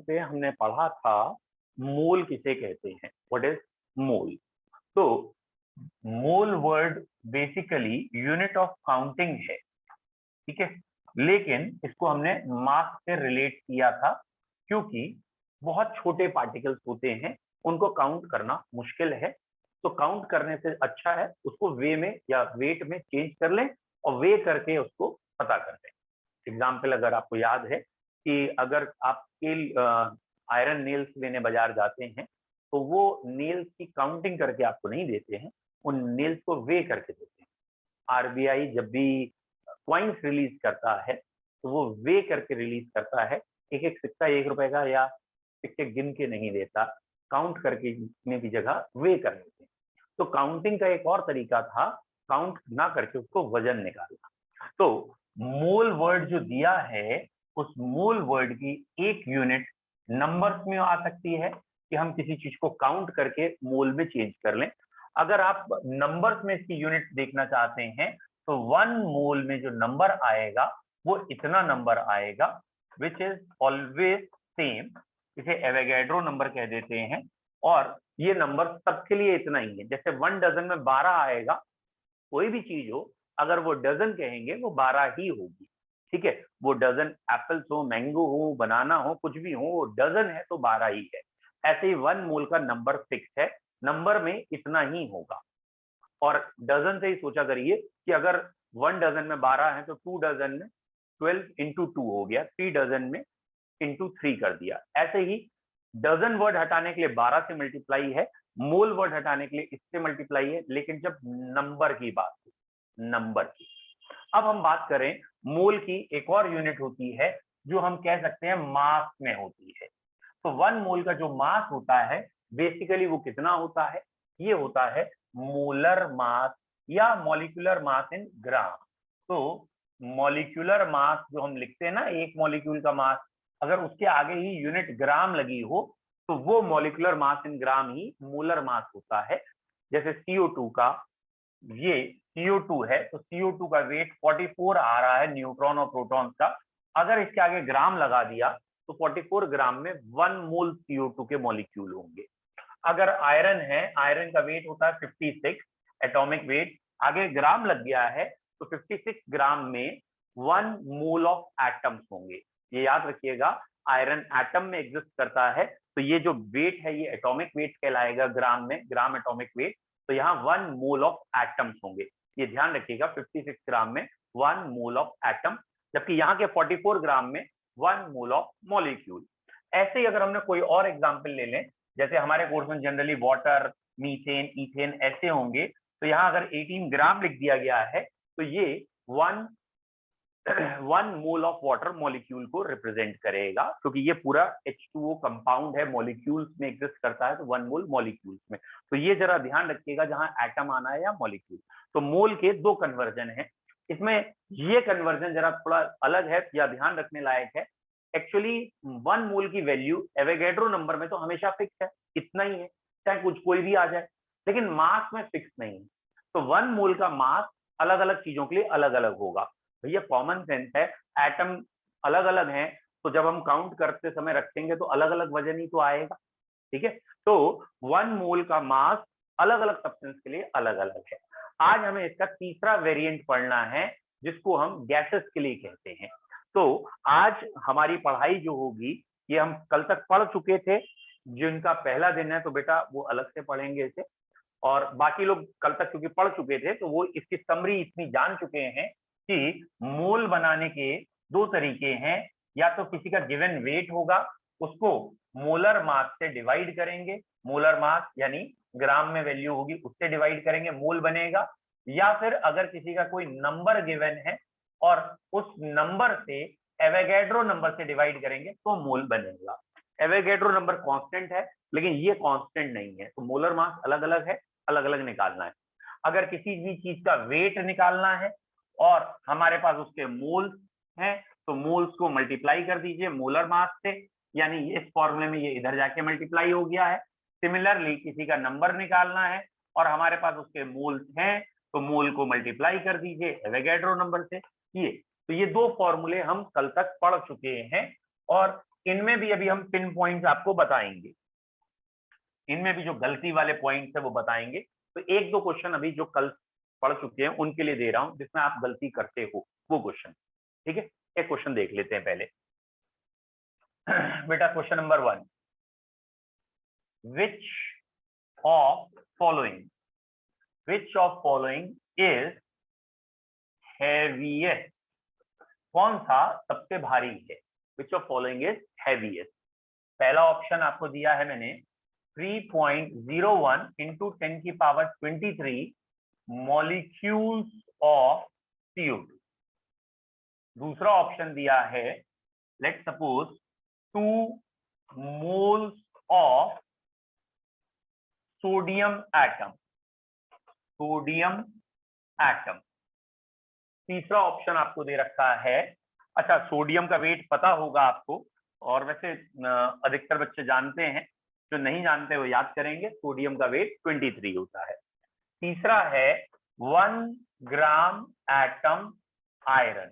पे हमने पढ़ा था मोल किसे कहते हैं, व्हाट इज मोल। तो mole word basically unit of counting है, ठीक है। लेकिन इसको हमने मास से रिलेट किया था क्योंकि बहुत छोटे पार्टिकल्स होते हैं, उनको काउंट करना मुश्किल है। तो काउंट करने से अच्छा है उसको वे में या वेट में चेंज कर लें और वे करके उसको पता कर लें। एग्जाम्पल अगर आपको याद है कि अगर आप आयरन नेल्स लेने बाजार जाते हैं तो वो नेल्स की काउंटिंग करके आपको नहीं देते हैं, उन नेल्स को वे करके देते हैं। आरबीआई जब भी क्वाइंस रिलीज करता है तो वो वे करके रिलीज करता है। एक एक सिक्का 1 रुपए का या सिक्के गिन के नहीं देता, काउंट करके में की जगह वे कर लेते हैं। तो काउंटिंग का एक और तरीका था काउंट ना करके उसको वजन निकालना। तो मोल वर्ड जो दिया है उस मोल वर्ड की एक यूनिट नंबर्स में आ सकती है कि हम किसी चीज को काउंट करके मोल में चेंज कर लें। अगर आप नंबर्स में इसकी यूनिट देखना चाहते हैं तो 1 मोल में जो नंबर आएगा वो इतना नंबर आएगा विच इज ऑलवेज सेम। इसे एवोगैड्रो नंबर कह देते हैं और ये नंबर सबके लिए इतना ही है। जैसे 1 डजन में 12 आएगा, कोई भी चीज हो अगर वो डजन कहेंगे वो 12 ही होगी, ठीक है। वो डजन एप्पल्स हो, मैंगो हो, बनाना हो, कुछ भी हो, वो डजन है तो 12 ही है। ऐसे ही 1 मोल का नंबर फिक्स है, नंबर में इतना ही होगा। और डजन से ही सोचा करिए कि अगर 1 डजन में 12 है तो 2 डजन में 12 इंटू 2 हो गया, 3 डजन में इंटू 3 कर दिया। ऐसे ही डजन वर्ड हटाने के लिए 12 से मल्टीप्लाई है, मोल वर्ड हटाने के लिए इससे मल्टीप्लाई है, लेकिन जब नंबर की बात हो, नंबर की। अब हम बात करें मोल की, एक और यूनिट होती है जो हम कह सकते हैं मास में होती है। तो 1 मोल का जो मास होता है बेसिकली वो कितना होता है, ये होता है मोलर मास या मॉलिक्यूलर मास इन ग्राम। तो मॉलिक्यूलर मास जो हम लिखते हैं ना, एक मॉलिक्यूल का मास, अगर उसके आगे ही यूनिट ग्राम लगी हो तो वो मॉलिक्यूलर मास इन ग्राम ही मोलर मास होता है। जैसे CO2 का, ये CO2 है तो CO2 का वेट 44 आ रहा है न्यूट्रॉन और प्रोटॉन का। अगर इसके आगे ग्राम लगा दिया तो 44 ग्राम में 1 मोल CO2 के मॉलिक्यूल होंगे। अगर आयरन है, आयरन का वेट होता है 56 एटॉमिक वेट, आगे ग्राम लग गया है तो 56 ग्राम में 1 मोल ऑफ एटम्स होंगे। ये याद रखिएगा, आयरन एटम में एग्जिस्ट करता है तो ये जो वेट है ये एटॉमिक वेट कहलाएगा ग्राम में, ग्राम एटॉमिक वेट। तो यहाँ 1 मोल ऑफ एटम्स होंगे, ये ध्यान रखिएगा, 56 ग्राम में 1 मोल ऑफ एटम, जबकि यहाँ के 44 ग्राम में 1 मोल ऑफ मॉलिक्यूल। ऐसे ही अगर हमने कोई और एग्जाम्पल ले लें, जैसे हमारे कोर्स में जनरली वाटर, मीथेन, इथेन ऐसे होंगे, तो यहाँ अगर 18 ग्राम लिख दिया गया है तो ये 1 मोल ऑफ वाटर मॉलिक्यूल को रिप्रेजेंट करेगा, क्योंकि ये पूरा H2O कंपाउंड है, मॉलिक्यूल्स में एग्जिस्ट करता है, तो 1 मोल मॉलिक्यूल्स में। तो ये जरा ध्यान रखिएगा जहां एटम आना है या मॉलिक्यूल। तो मोल के 2 कन्वर्जन है इसमें, ये कन्वर्जन जरा थोड़ा अलग है या ध्यान रखने लायक है। एक्चुअली 1 मोल की वैल्यू एवोगैड्रो नंबर में तो हमेशा फिक्स है, इतना ही है, चाहे कुछ कोई भी आ जाए, लेकिन मास में फिक्स नहीं है। तो 1 मोल का मास अलग अलग चीजों के लिए अलग अलग होगा। भैया कॉमन सेंस है, एटम अलग अलग हैं तो जब हम काउंट करते समय रखेंगे तो अलग अलग वजन ही तो आएगा, ठीक है। तो 1 मोल का मास अलग अलग सब्सटेंस के लिए अलग अलग है। आज हमें इसका तीसरा वेरिएंट पढ़ना है जिसको हम गैसेस के लिए कहते हैं। तो आज हमारी पढ़ाई जो होगी ये हम कल तक पढ़ चुके थे, जिनका पहला दिन है तो बेटा वो अलग से पढ़ेंगे इसे, और बाकी लोग कल तक क्योंकि पढ़ चुके थे तो वो इसकी समरी इतनी जान चुके हैं कि मोल बनाने के 2 तरीके हैं। या तो किसी का गिवन वेट होगा, उसको मोलर मास से डिवाइड करेंगे, मोलर मास यानी ग्राम में वैल्यू होगी उससे डिवाइड करेंगे, मोल बनेगा। या फिर अगर किसी का कोई नंबर गिवन है और उस नंबर से एवोगैड्रो नंबर से डिवाइड करेंगे तो मोल बनेगा। एवोगैड्रो नंबर कांस्टेंट है लेकिन ये कांस्टेंट नहीं है, तो मोलर मास अलग अलग है, अलग अलग निकालना है। अगर किसी भी चीज का वेट निकालना है और हमारे पास उसके मोल्स हैं तो मोल्स को मल्टीप्लाई कर दीजिए मोलर मास से, यानी इस फॉर्मूले में ये इधर जाके मल्टीप्लाई हो गया है। सिमिलरली किसी का नंबर निकालना है और हमारे पास उसके मोल्स हैं तो मोल को मल्टीप्लाई कर दीजिए एवोगैड्रो नंबर से। ये तो ये 2 फॉर्मूले हम कल तक पढ़ चुके हैं और इनमें भी अभी हम पिन पॉइंट्स आपको बताएंगे, इनमें भी जो गलती वाले पॉइंट्स है वो बताएंगे। तो एक दो क्वेश्चन अभी जो कल पढ़ चुके हैं उनके लिए दे रहा हूं जिसमें आप गलती करते हो वो क्वेश्चन, ठीक है। एक क्वेश्चन देख लेते हैं पहले। बेटा question number 1, which of following is heaviest, कौन सा सबसे भारी है? Which of following is heaviest. पहला ऑप्शन आपको दिया है मैंने 3.01 इंटू 10 की पावर 23 मॉलिक्यूल्स ऑफ CO2। दूसरा ऑप्शन दिया है let suppose 2 moles of sodium atom, तीसरा ऑप्शन आपको दे रखा है, अच्छा सोडियम का वेट पता होगा आपको, और वैसे अधिकतर बच्चे जानते हैं, जो नहीं जानते वो याद करेंगे, सोडियम का वेट 23 होता है। तीसरा है 1 gram atom iron,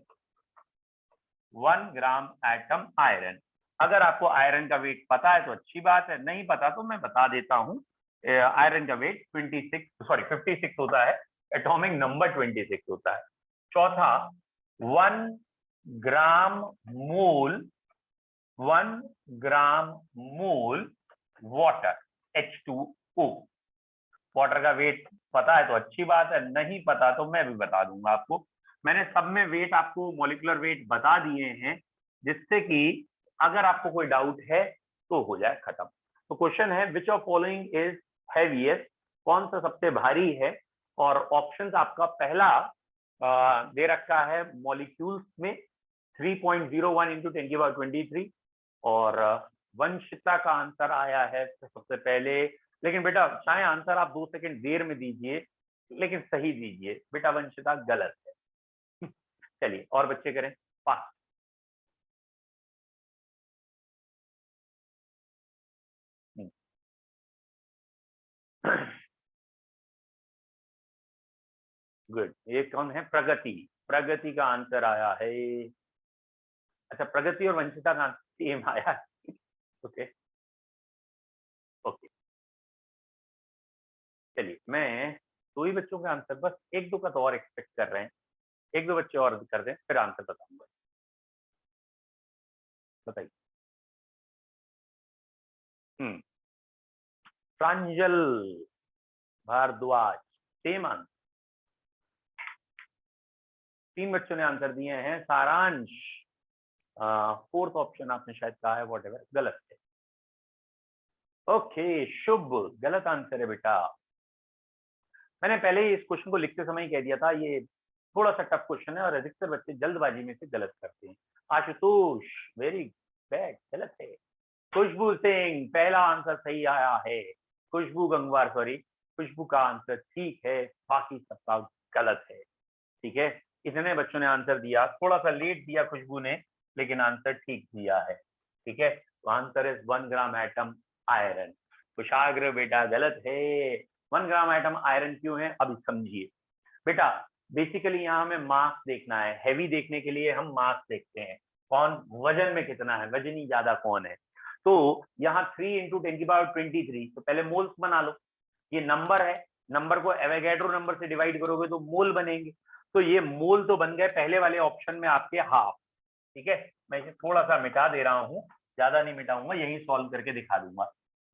1 gram atom iron. अगर आपको आयरन का वेट पता है तो अच्छी बात है, नहीं पता तो मैं बता देता हूं, आयरन का वेट 56 होता है, एटॉमिक नंबर 26 होता है। चौथा 1 ग्राम मोल वाटर H2O। वाटर का वेट पता है तो अच्छी बात है, नहीं पता तो मैं भी बता दूंगा आपको। मैंने सब में वेट आपको मॉलिक्यूलर वेट बता दिए हैं, जिससे कि अगर आपको कोई डाउट है तो हो जाए खत्म। तो क्वेश्चन है which of following is heaviest, कौन सा सबसे भारी है, और ऑप्शंस आपका पहला दे रखा है मॉलिक्यूल्स में 3.01 इंटू 10 की पावर 23, और वंशिता का आंसर आया है सबसे पहले। लेकिन बेटा चाहे आंसर आप 2 सेकंड देर में दीजिए लेकिन सही दीजिए, बेटा वंशिता गलत है। चलिए और बच्चे करें पास। गुड, ये कौन है? प्रगति, प्रगति का आंसर आया है। अच्छा प्रगति और वंशिता का सेम आया है। ओके ओके, चलिए मैं 2 ही बच्चों के आंसर, बस 1-2 का तो और एक्सपेक्ट कर रहे हैं, 1-2 बच्चे और कर दें फिर आंसर बताऊंगा। बताइए। प्रांजल भारद्वाज, सेम आंसर। 3 बच्चों ने आंसर दिए हैं। सारांश फोर्थ ऑप्शन आपने शायद कहा है, वॉट एवर, गलत है। ओके शुभ गलत आंसर है बेटा। मैंने पहले ही इस क्वेश्चन को लिखते समय ही कह दिया था, ये थोड़ा सा टफ क्वेश्चन है और अधिकतर बच्चे जल्दबाजी में से गलत करते हैं। आशुतोष वेरी बैड, गलत है। खुशबू सिंह पहला आंसर सही आया है। खुशबू गंगवार, सॉरी, खुशबू का आंसर ठीक है, बाकी सबका गलत है। ठीक है, इतने बच्चों ने आंसर दिया, थोड़ा सा लेट दिया खुशबू ने, लेकिन आंसर ठीक दिया है। ठीक है, तो answer is 1 gram atom iron. Kushagra बेटा गलत है। 1 ग्राम एटम आयरन क्यों है अभी समझिए बेटा। बेसिकली यहाँ हमें मास देखना है, हैवी देखने के लिए हम मास देखते हैं, कौन वजन में कितना है, वजनी ज्यादा कौन है। तो यहाँ 3 इंटू 10 की पावर 23, तो पहले मोल्स बना लो। ये नंबर है, नंबर को एवोगैड्रो नंबर से डिवाइड करोगे तो मोल बनेंगे। तो ये मोल तो बन गए पहले वाले ऑप्शन में आपके हाफ। ठीक है, मैं इसे थोड़ा सा मिटा दे रहा हूँ, ज्यादा नहीं मिटाऊंगा, यही सॉल्व करके दिखा दूंगा।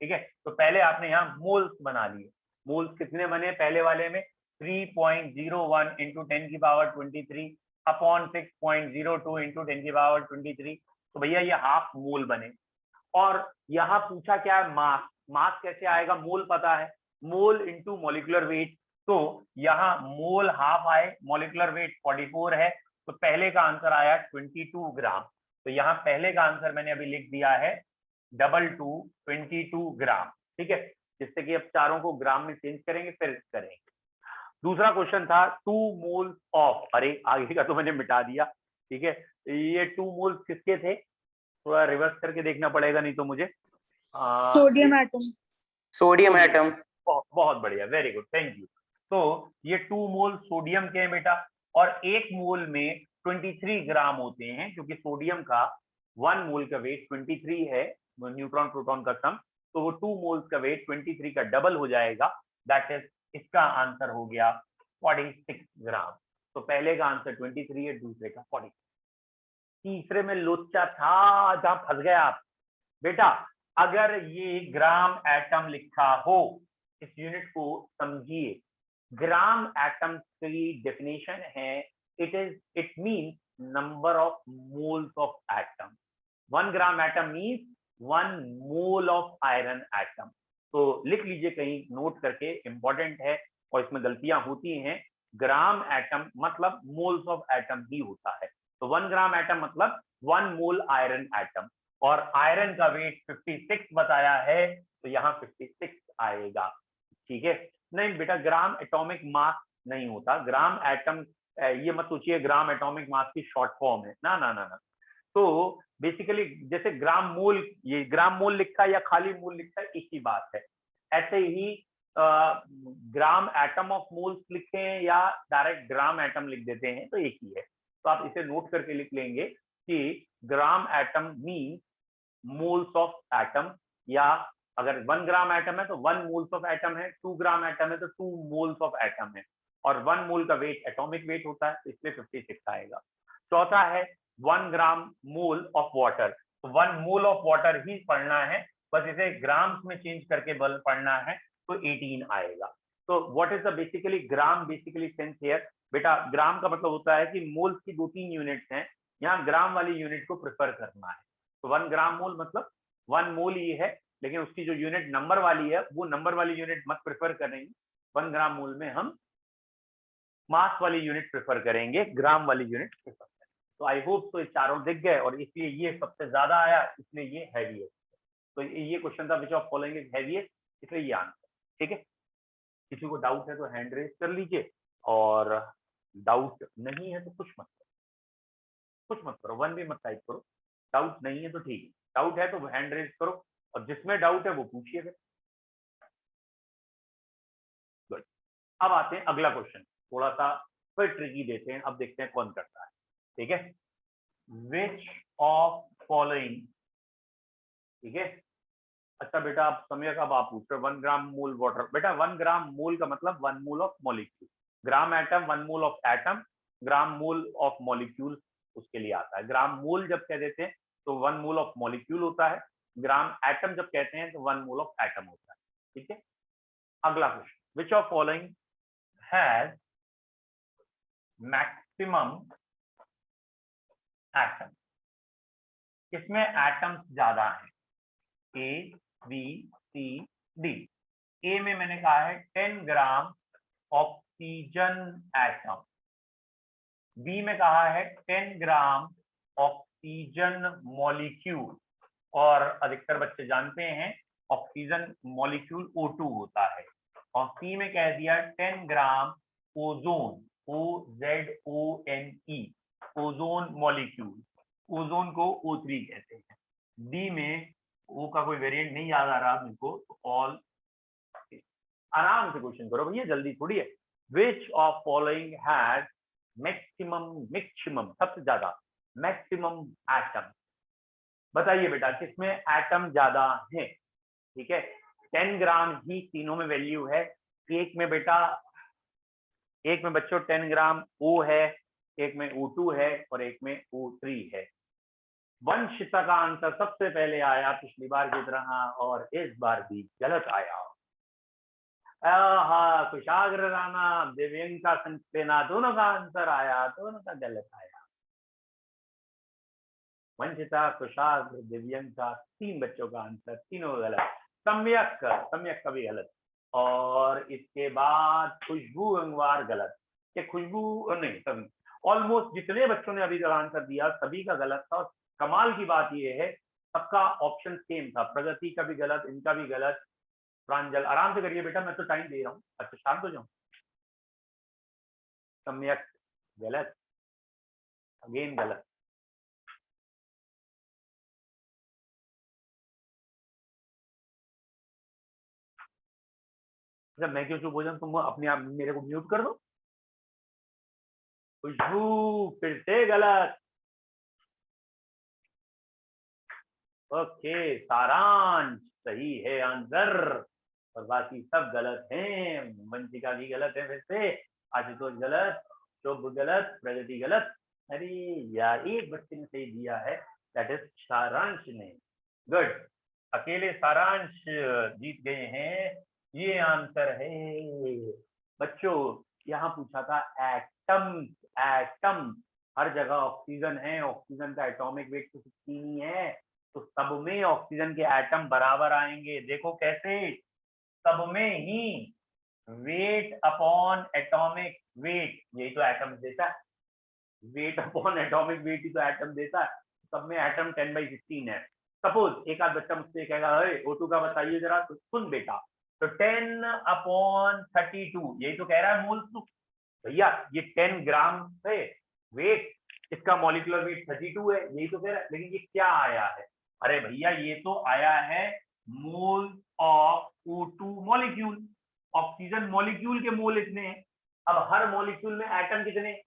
ठीक है, तो पहले आपने यहाँ मोल्स बना लिए। मोल्स कितने बने पहले वाले में? 3.01 इंटू 10 की पावर 23 अपॉन 6.02 इंटू 10 की पावर 23, तो भैया ये हाफ मोल बने। और यहाँ पूछा क्या है? मास। मास कैसे आएगा? मोल पता है, मोल इंटू मॉलिक्यूलर वेट। तो यहाँ मोल हाफ आए, मॉलिक्यूलर वेट 44 है, तो पहले का आंसर आया 22 ग्राम। तो यहाँ पहले का आंसर मैंने अभी लिख दिया है 22 ग्राम। ठीक है, जिससे कि अब चारों को ग्राम में चेंज करेंगे फिर करेंगे। दूसरा क्वेश्चन था 2 मोल्स ऑफ, अरे आगे का तो मैंने मिटा दिया। ठीक है, ये 2 मोल्स किसके थे? थोड़ा रिवर्स करके देखना पड़ेगा नहीं तो मुझे। Sodium atom. Sodium atom. बहुत बढ़िया, वेरी गुड, थैंक यू। तो ये 2 मोल सोडियम के हैं बेटा, और 1 मोल में 23 ग्राम होते हैं, क्योंकि सोडियम का 1 मोल का वेट 23 है, न्यूट्रॉन प्रोटॉन का सम, तो वो 2 मोल्स का वेट 23 का डबल हो जाएगा, दैट इज इसका आंसर हो गया 46 ग्राम। तो पहले का आंसर 23 है, दूसरे का 46। तीसरे में लोचा था, जहां फंस गया आप बेटा। अगर ये ग्राम एटम लिखा हो, इस यूनिट को समझिए, ग्राम एटम की डेफिनेशन है it means number of moles of atom. 1 gram atom means 1 mole of iron atom. तो लिख लीजिए कहीं नोट करके, इंपॉर्टेंट है और इसमें गलतियां होती हैं। ग्राम एटम मतलब मोल्स ऑफ एटम ही होता है। तो 1 ग्राम एटम मतलब 1 मोल आयरन एटम, और आयरन का वेट 56 बताया है, तो यहाँ 56 आएगा। ठीक है, नहीं बेटा ग्राम एटॉमिक मास नहीं होता, ग्राम एटम, ये मत सोचिए ग्राम एटॉमिक मास की शॉर्ट फॉर्म है, ना ना ना ना। तो बेसिकली जैसे ग्राम मोल, ये ग्राम मोल लिखा है या खाली मोल लिखा है, एक ही बात है। ऐसे ही ग्राम एटम ऑफ मोल्स लिखें या डायरेक्ट ग्राम एटम लिख देते हैं तो एक ही है। तो आप इसे नोट करके लिख लेंगे कि gram atom mean moles of atom, या अगर 1 ग्राम एटम है तो 1 मोल्स ऑफ एटम है, 2 ग्राम एटम है तो 2 मोल्स ऑफ एटम है, और 1 मोल का वेट एटॉमिक वेट होता है, इसलिए 56 आएगा। चौथा है 1 ग्राम मोल ऑफ वाटर, तो 1 मोल ऑफ वाटर ही पढ़ना है, बस इसे ग्राम्स में चेंज करके बल पढ़ना है, तो 18 आएगा। तो what is the basically gram, basically sense here बेटा, ग्राम का मतलब होता है कि मोल्स की 2-3 यूनिट्स हैं, यहाँ ग्राम वाली यूनिट को प्रेफर करना है। तो 1 ग्राम मोल मतलब 1 मोल ये है, लेकिन उसकी जो यूनिट नंबर वाली है वो नंबर वाली यूनिट मत प्रेफर करेंगे। 1 ग्राम मोल में हम मास वाली यूनिट प्रेफर करेंगे, ग्राम वाली यूनिट प्रेफर करेंगे। तो आई होप तो ये चारों दिख गए, और इसलिए ये सबसे ज्यादा आया, इसलिए ये हैवीएस्ट। तो ये क्वेश्चन था which of following is heaviest, इसलिए ये आंसर। ठीक है, किसी को डाउट है तो हैंड रेज कर लीजिए, और डाउट नहीं है तो कुछ मत करो, कुछ मत करो, 1 भी मत टाइप करो। डाउट नहीं है तो ठीक है, डाउट है तो हैंड रेज करो, और जिसमें डाउट है वो पूछिए फिर। गुड, अब आते हैं अगला क्वेश्चन, थोड़ा सा फिर ट्रिकी देते हैं, अब देखते हैं कौन करता है। ठीक है, विच ऑफ फॉलोइंग, ठीक है। अच्छा बेटा आप समय कब आप पूछ रहे हो 1 ग्राम मोल वाटर, बेटा 1 ग्राम मोल का मतलब 1 mole of molecule, gram atom 1 mole of atom, gram mole of molecule उसके लिए आता है। ग्राम मोल जब कह देते हैं तो 1 मोल ऑफ मॉलिक्यूल होता है, ग्राम एटम जब कहते हैं तो 1 मोल ऑफ एटम होता है। ठीक है, अगला question, which of following has maximum atom, इसमें एटम्स ज्यादा हैं, ए बी सी डी। ए में मैंने कहा है 10 ग्राम ऑक्सीजन एटम, बी में कहा है 10 ग्राम ऑक्सीजन मॉलिक्यूल, और अधिकतर बच्चे जानते हैं ऑक्सीजन मॉलिक्यूल O2 होता है, और सी में कह दिया 10 gram ozone, OZONE, ozone molecule, ozone को O3 कहते हैं। डी में ओ का कोई वेरिएंट नहीं याद आ रहा मुझको, तो ऑल, आराम से क्वेश्चन करो भैया, जल्दी थोड़ी है। Which of following has maximum सबसे ज्यादा मैक्सिमम एटम, बताइए बेटा किसमें एटम ज्यादा है। ठीक है, 10 ग्राम ही तीनों में वैल्यू है, एक में बेटा, एक में बच्चों 10 ग्राम O है, एक में O2 है, और एक में O3 है। वंशिता का आंसर सबसे पहले आया पिछली बार की तरह, और इस बार भी गलत आया। कुशाग्र राणा, दिव्यंका संक्सेना, दोनों का आंसर आया, दोनों का गलत आया। वंशिता, कुशाग्र, दिव्यंका, 3 बच्चों का आंसर तीनों गलत। सम्यक, सम्यक का भी गलत, और इसके बाद खुशबू गंगवार गलत। ये खुशबू नहीं, सभी ऑलमोस्ट जितने बच्चों ने अभी तक आंसर दिया सभी का गलत था। और कमाल की बात यह है सबका ऑप्शन सेम था, प्रगति का भी गलत, इनका भी गलत। प्रांजल आराम से करिए बेटा, मैं तो टाइम दे रहा हूँ, अच्छा शांत हो जाऊं। सम्यक गलत, अगेन गलत। जब मैं क्यों चुप हो जाऊं, तुम अपने आप मेरे को म्यूट कर दो। खुशबू फिर से गलत, ओके, सारांश सही है आंसर, और बाकी सब गलत हैं। वंशिका भी गलत है, फिर से आशुतोष गलत, शुभ गलत, प्रगति गलत। अरे यार, एक बच्चे ने सही दिया है, दैट इज सारांश ने। गुड, अकेले सारांश जीत गए हैं, ये आंसर है। बच्चों, यहाँ पूछा था एटम, एटम, हर जगह ऑक्सीजन है, ऑक्सीजन का एटॉमिक वेट तो 16 ही है, तो सब में ऑक्सीजन के एटम बराबर आएंगे। देखो कैसे, सब में ही वेट अपॉन एटॉमिक वेट, यही तो एटम देता है, वेट अपॉन एटॉमिक वेट ही तो एटम देता है। सब में एटम 10/16 है। सपोज एक आध बच्चा मुझसे कहेगा O2 का बताइए जरा, तो सुन बेटा, तो 10/32 यही तो कह रहा है मोल्स टू। भैया ये 10 ग्राम है वेट, इसका मॉलिक्यूलर वेट 32 है, यही तो कह रहा है। लेकिन ये क्या आया है? अरे भैया ये तो आया है mole of O2 molecule, oxygen molecule के मोल इतने हैं। अब हर मॉलिक्यूल में एटम कितने?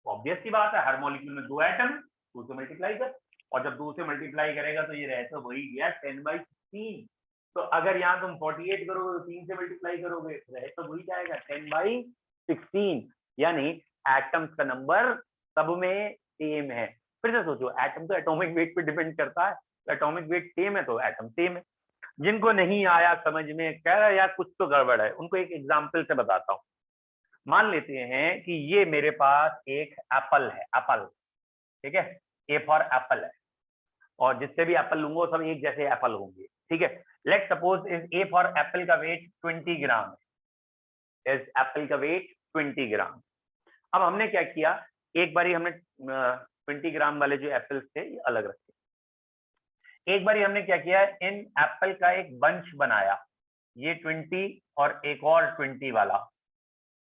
ऑब्वियस सी बात है, हर मॉलिक्यूल में 2 एटम, 2 से मल्टीप्लाई कर, और जब 2 से मल्टीप्लाई करेगा तो ये रहता वही गया 10/16। तो अगर यहाँ तुम 48 करोगे तो 3 से मल्टीप्लाई करोगे, रह तो वही जाएगा 10/16। यानी एटम्स का नंबर सब में सेम है। फिर से सोचो, एटम तो एटॉमिक वेट पे डिपेंड करता है, तो एटॉमिक वेट सेम है तो एटम सेम है। जिनको नहीं आया समझ में, कह रहा यार कुछ तो गड़बड़ है, उनको एक एग्जाम्पल से बताता हूँ। मान लेते हैं कि ये मेरे पास एक एप्पल है, एप्पल, ठीक है, ए फॉर एप्पल है, और जिससे भी एप्पल लूंगा सब एक जैसे एप्पल होंगे, ठीक है। Let suppose is A for Apple का वेट 20 ग्राम है, इस एप्पल का वेट 20 ग्राम। अब हमने क्या किया, एक बारी हमने 20 ग्राम वाले जो एप्पल्स थे ये अलग रखे। एक बारी हमने क्या किया, इन एप्पल का एक बंच बनाया, ये 20 और एक और 20 वाला,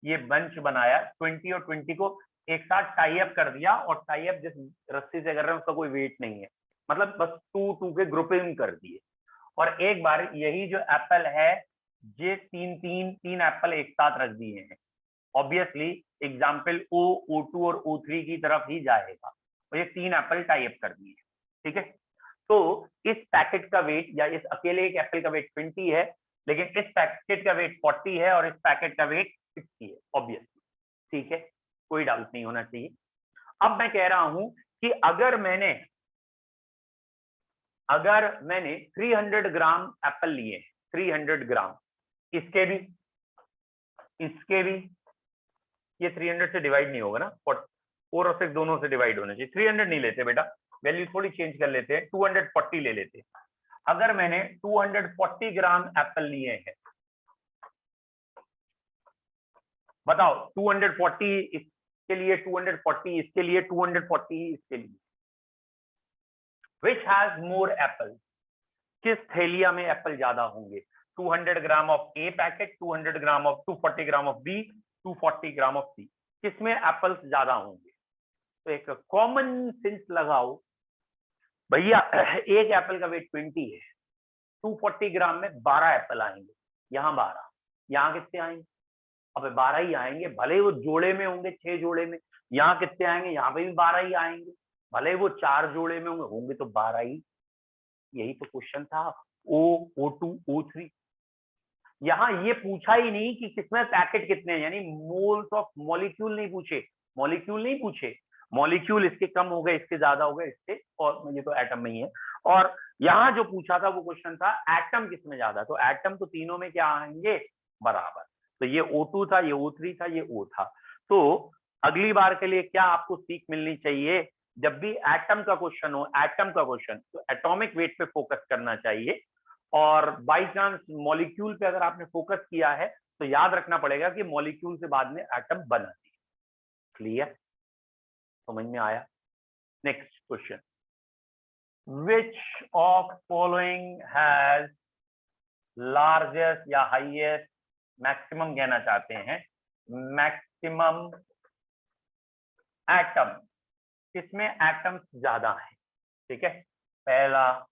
ये बंच बनाया, 20 और 20 को एक साथ टाई अप कर दिया, और टाई अप जिस रस्सी से कर रहे हैं उसका कोई वेट नहीं है, मतलब बस 2 के ग्रुपिंग कर दिए। और एक बार यही जो एप्पल है, ये तीन एप्पल एक साथ रख दिए हैं। ऑब्वियसली एग्जाम्पल O2 और O3 की तरफ ही जाएगा, और ये 3 एप्पल टाई अप कर दिए, ठीक है। तो इस पैकेट का वेट, या इस अकेले एक एप्पल का वेट 20 है, लेकिन इस पैकेट का वेट 40 है, और इस पैकेट का वेट 60 है, ऑब्वियसली, ठीक है, कोई डाउट नहीं होना चाहिए। अब मैं कह रहा हूं कि अगर मैंने 300 ग्राम एप्पल लिए, 300 ग्राम, इसके भी, ये 300 से डिवाइड नहीं होगा ना, 4 और 6 दोनों से डिवाइड होना चाहिए, 300 नहीं लेते बेटा, वैल्यू थोड़ी चेंज कर लेते हैं, 240 ले लेते हैं। अगर मैंने 240 ग्राम एप्पल लिए हैं, बताओ 240 इसके लिए, 240 इसके लिए, 240 इसके लिए, विच हैज मोर एप्पल, किस थैलिया में एप्पल ज्यादा होंगे? 200 gram of A packet, 200 gram of 240 gram of B, 240 gram of C, किसमें एप्पल्स ज्यादा होंगे? तो एक कॉमन सेंस लगाओ भैया, एक एप्पल का वेट 20 है, 240 ग्राम में 12 एप्पल आएंगे, यहाँ 12, यहाँ कितने आएंगे? अब 12 ही आएंगे, भले ही वो जोड़े में होंगे, 6 जोड़े में। यहाँ कितने आएंगे? यहाँ पे भी 12 ही आएंगे, भले ही वो 4 जोड़े में होंगे तो 12 ही। यही तो क्वेश्चन था, O2 O3। यहाँ ये पूछा ही नहीं कि किसमें पैकेट कितने हैं, यानी मोल्स ऑफ मॉलिक्यूल नहीं पूछे, मॉलिक्यूल इसके कम हो गए, इसके ज्यादा हो गए, इससे, और ये तो एटम में ही है। और यहाँ जो पूछा था वो क्वेश्चन था एटम किसमें ज्यादा, तो एटम तो तीनों में क्या आएंगे? बराबर। तो ये O2 था, ये O3 था, ये O था। तो अगली बार के लिए क्या आपको सीख मिलनी चाहिए, जब भी एटम का क्वेश्चन हो, तो एटॉमिक वेट पे फोकस करना चाहिए। और बाई चांस मॉलिक्यूल पे अगर आपने फोकस किया है तो याद रखना पड़ेगा कि मॉलिक्यूल से बाद में एटम बना है। क्लियर, समझ में आया? Next question, which of following has largest या हाईएस्ट, मैक्सिमम कहना चाहते हैं, मैक्सिमम एटम, किसमें एटम्स ज्यादा है? ठीक है, पहला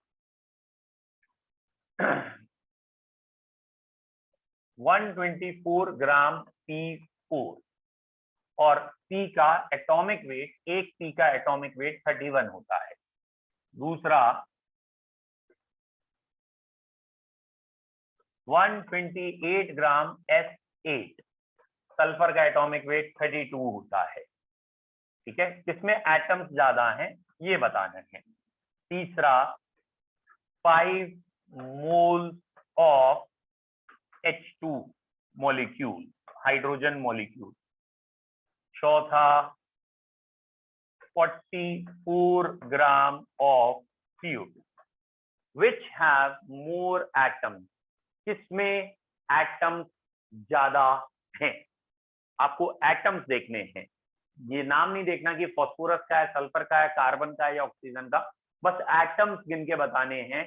124 ग्राम P4, और P का एटॉमिक वेट, एक P का एटॉमिक वेट 31 होता है। दूसरा 128 ग्राम S8। सल्फर का एटॉमिक वेट 32 होता है। ठीक है, किसमें एटम्स ज्यादा हैं ये बताना है। तीसरा 5 moles of H2 molecule, hydrogen molecule. चौथा 44 gram of CO2 which have more atoms। किसमें एटम्स ज्यादा हैं? आपको एटम्स देखने हैं, ये नाम नहीं देखना कि फास्फोरस का है, सल्फर का है, कार्बन का है या ऑक्सीजन का, बस एटम्स गिन के बताने हैं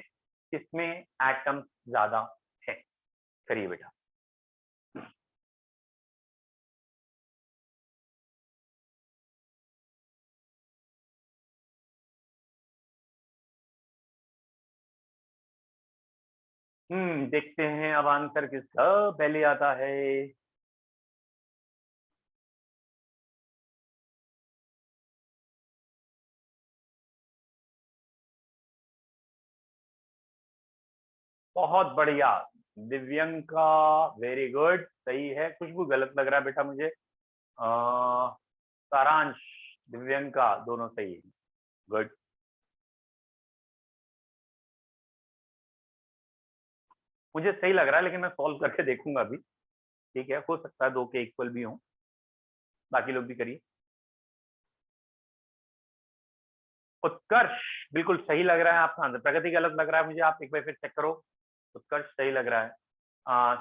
किसमें एटम्स ज्यादा है। करिए बेटा। देखते हैं अब आंसर किसका पहले आता है। बहुत बढ़िया दिव्यंका, वेरी गुड, सही है। खुशबू गलत लग रहा है बेटा मुझे। सारांश, दिव्यंका, दोनों सही है। गुड। मुझे सही लग रहा है लेकिन मैं सॉल्व करके देखूंगा अभी। ठीक है, हो सकता है दो के इक्वल भी हों। बाकी लोग भी करिए। उत्कर्ष बिल्कुल सही लग रहा है आपका आंसर। प्रगति गलत लग रहा है मुझे, आप एक बार फिर चेक करो। उत्कर्ष सही लग रहा है।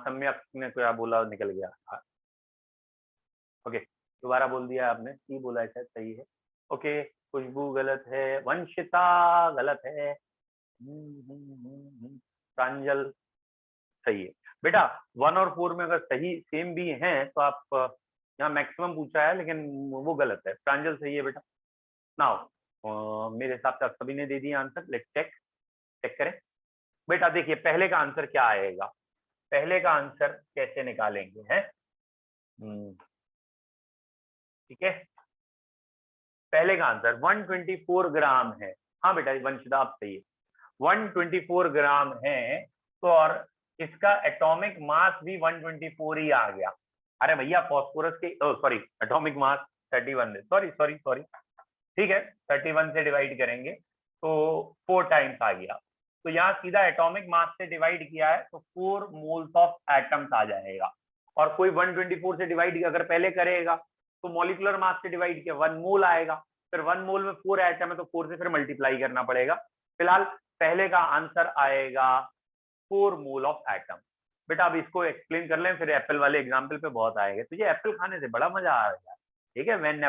सम्यक ने क्या बोला, निकल गया। ओके, दोबारा बोल दिया आपने, सी बोला है शायद, सही है। ओके, खुशबू गलत है, वंशिता गलत है, प्रांजल सही है। बेटा 1 और 4 में अगर सही सेम भी हैं तो आप, यहाँ मैक्सिमम पूछा है लेकिन वो गलत है। प्रांजल सही है बेटा। नाउ मेरे हिसाब से सभी ने दे दिया आंसर। लेट्स चेक, चेक करें बेटा। देखिए पहले का आंसर क्या आएगा, पहले का आंसर कैसे निकालेंगे हैं। ठीक है, पहले का आंसर 124 ग्राम है। हाँ बेटा वंशिता आप सही है, 124 ग्राम है। तो और इसका एटॉमिक मास भी 124 ही आ गया। अरे भैया फॉस्फोरस के, सॉरी एटॉमिक मास 31 है, सॉरी सॉरी सॉरी, ठीक है 31 से डिवाइड करेंगे तो 4 टाइम्स आ गया। तो यहाँ सीधा एटॉमिक मास से डिवाइड किया है तो 4 मोल्स ऑफ एटम्स आ जाएगा। और कोई 124 से डिवाइड अगर पहले करेगा तो मॉलिक्यूलर मास से डिवाइड किया 1 मोल आएगा। फिर 1 मोल में 4 एटम है तो 4 से फिर मल्टीप्लाई करना पड़ेगा। फिलहाल पहले का आंसर आएगा 4 मोल ऑफ एटम। बेटा अब इसको एक्सप्लेन कर लें, फिर एप्पल वाले एग्जाम्पल पे बहुत आएंगे। तुझे एप्पल खाने से बड़ा मजा आएगा। ठीक है, one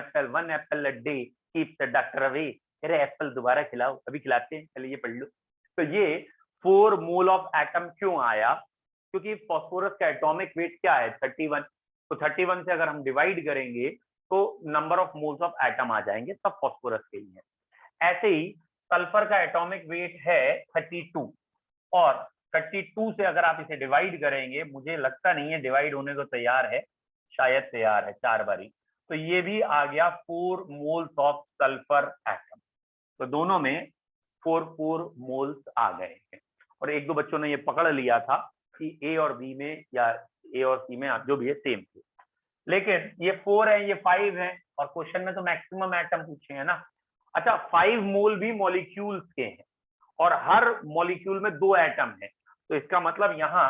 Apple a day keeps the doctor away. अरे एप्पल दोबारा खिलाओ, अभी खिलाते हैं, चलिए पढ़ लो। तो ये 4 मोल ऑफ एटम क्यों आया, क्योंकि फास्फोरस का एटॉमिक वेट क्या है 31। तो 31 से अगर हम डिवाइड करेंगे तो number of moles of atom आ जाएंगे, सब फास्फोरस के लिए। ऐसे ही सल्फर का एटॉमिक वेट है 32 और 32 से अगर आप इसे डिवाइड करेंगे, मुझे लगता नहीं है डिवाइड होने को तैयार है, शायद तैयार है 4 बारी, तो ये भी आ गया 4 मोल्स ऑफ सल्फर एटम। तो दोनों में 4 मोल्स आ गए हैं। और एक दो बच्चों ने ये पकड़ लिया था कि ए और बी में या ए और सी में जो भी है सेम थे, लेकिन ये 4 है ये 5 है और क्वेश्चन में तो मैक्सिमम एटम पूछे हैं ना। अच्छा 5 मोल भी मॉलिक्यूल्स के हैं और हर मॉलिक्यूल में 2 एटम है, तो इसका मतलब यहाँ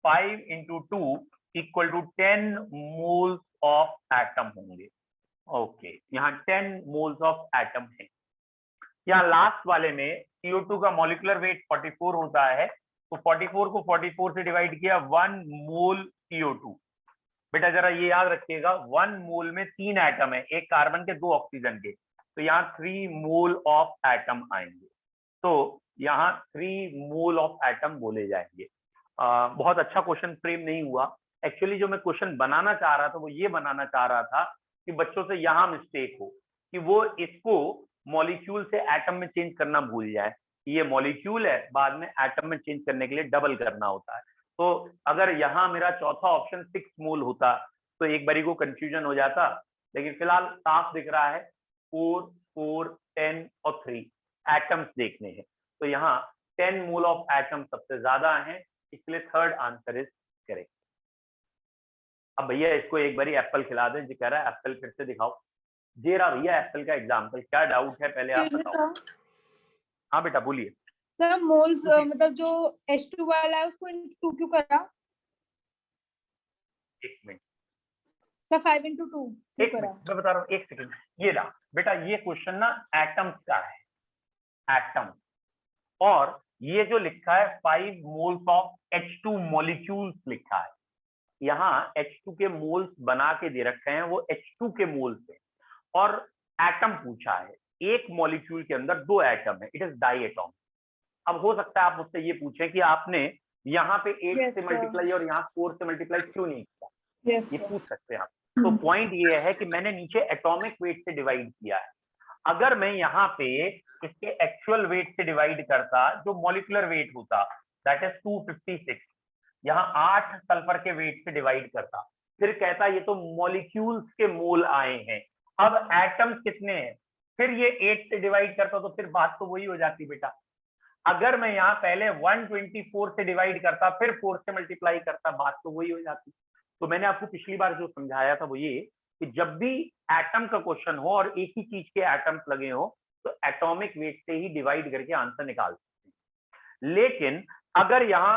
5 into 2 equal to 10 moles of atom होंगे। ओके, यहाँ 10 मोल्स ऑफ एटम है। यहाँ लास्ट वाले में CO2 का मॉलिक्यूलर वेट 44 होता है, तो 44 को 44 से डिवाइड किया 1 मोल CO2। बेटा जरा ये याद रखिएगा 1 मोल में 3 एटम है, एक कार्बन के 2 ऑक्सीजन के, तो यहाँ 3 मोल ऑफ एटम आएंगे। तो यहाँ 3 मोल ऑफ एटम बोले जाएंगे। बहुत अच्छा क्वेश्चन फ्रेम नहीं हुआ। एक्चुअली जो मैं क्वेश्चन बनाना चाह रहा था वो ये बनाना चाह रहा था कि बच्चों से यहाँ मिस्टेक हो कि वो इसको मॉलिक्यूल से एटम में चेंज करना भूल जाए। ये मॉलिक्यूल है, बाद में एटम में चेंज करने के लिए डबल करना होता है। तो अगर यहाँ मेरा चौथा ऑप्शन 6 मोल होता तो एक बारी को कंफ्यूजन हो जाता, लेकिन फिलहाल साफ दिख रहा है 4, 4, 10 और 3 एटम्स देखने हैं। तो यहाँ 10 मोल ऑफ एटम सबसे ज्यादा हैं इसलिए थर्ड आंसर इज करेक्ट। अब भैया इसको एक बारी एप्पल खिला दें, जो कह रहा है एप्पल फिर से दिखाओ। जे रहा भैया एप्पल का एग्जाम्पल, क्या डाउट है पहले आप बताओ। हाँ बेटा बोलिए। सर मोल्स मतलब जो H2 वाला है उसको टू क्यों करा? एक मिनट सर 5 into 2 क्यों करा? मैं बता रहा हूँ, एक सेकंड। ये रहा बेटा, ये क्वेश्चन ना एटम्स का है, एटम। और ये जो लिखा है 5 मोल्स ऑफ H2 मॉलिक्यूल्स लिखा है, यहाँ H2 के मोल्स बना के दे रखे हैं, वो H2 के मोल्स है। और एटम पूछा है, एक मॉलिक्यूल के अंदर 2 एटम है, इट इज डाई एटॉम। अब हो सकता है आप मुझसे ये पूछें कि आपने यहाँ पे 8 से मल्टीप्लाई और यहाँ 4 से मल्टीप्लाई क्यों नहीं किया, ये पूछ सकते हैं आप। तो पॉइंट ये है कि मैंने नीचे एटॉमिक वेट से डिवाइड किया है। अगर मैं यहाँ पे इसके एक्चुअल वेट से डिवाइड करता, जो मॉलिकुलर वेट होता दैट इज 256, यहाँ 8 सल्फर के वेट से डिवाइड करता, फिर कहता ये तो मॉलिक्यूल्स के मोल आए हैं, अब एटम्स कितने हैं, फिर ये 8 से डिवाइड करता, तो फिर बात तो वही हो जाती बेटा। अगर मैं यहाँ पहले 124 से डिवाइड करता फिर 4 से मल्टीप्लाई करता, बात तो वही हो जाती। तो मैंने आपको पिछली बार जो समझाया था वो ये कि जब भी एटम का क्वेश्चन हो और एक ही चीज के एटम्स लगे हो तो एटॉमिक वेट से ही डिवाइड करके आंसर निकाल सकते हैं। लेकिन अगर यहाँ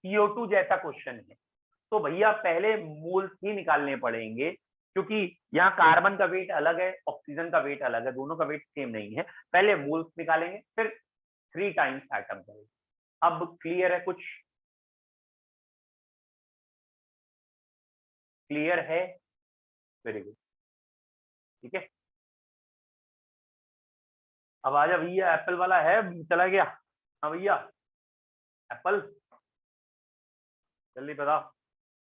CO2 जैसा क्वेश्चन है तो भैया पहले मोल्स ही निकालने पड़ेंगे, क्योंकि यहाँ कार्बन का वेट अलग है, ऑक्सीजन का वेट अलग है, दोनों का वेट सेम नहीं है। पहले मोल्स निकालेंगे, फिर 3 टाइम्स एटम करेंगे। अब क्लियर है? कुछ क्लियर है? वेरी गुड, ठीक है। अब आजा भैया, एप्पल वाला है, चला गया। हाँ भैया एप्पल, जल्दी बताओ।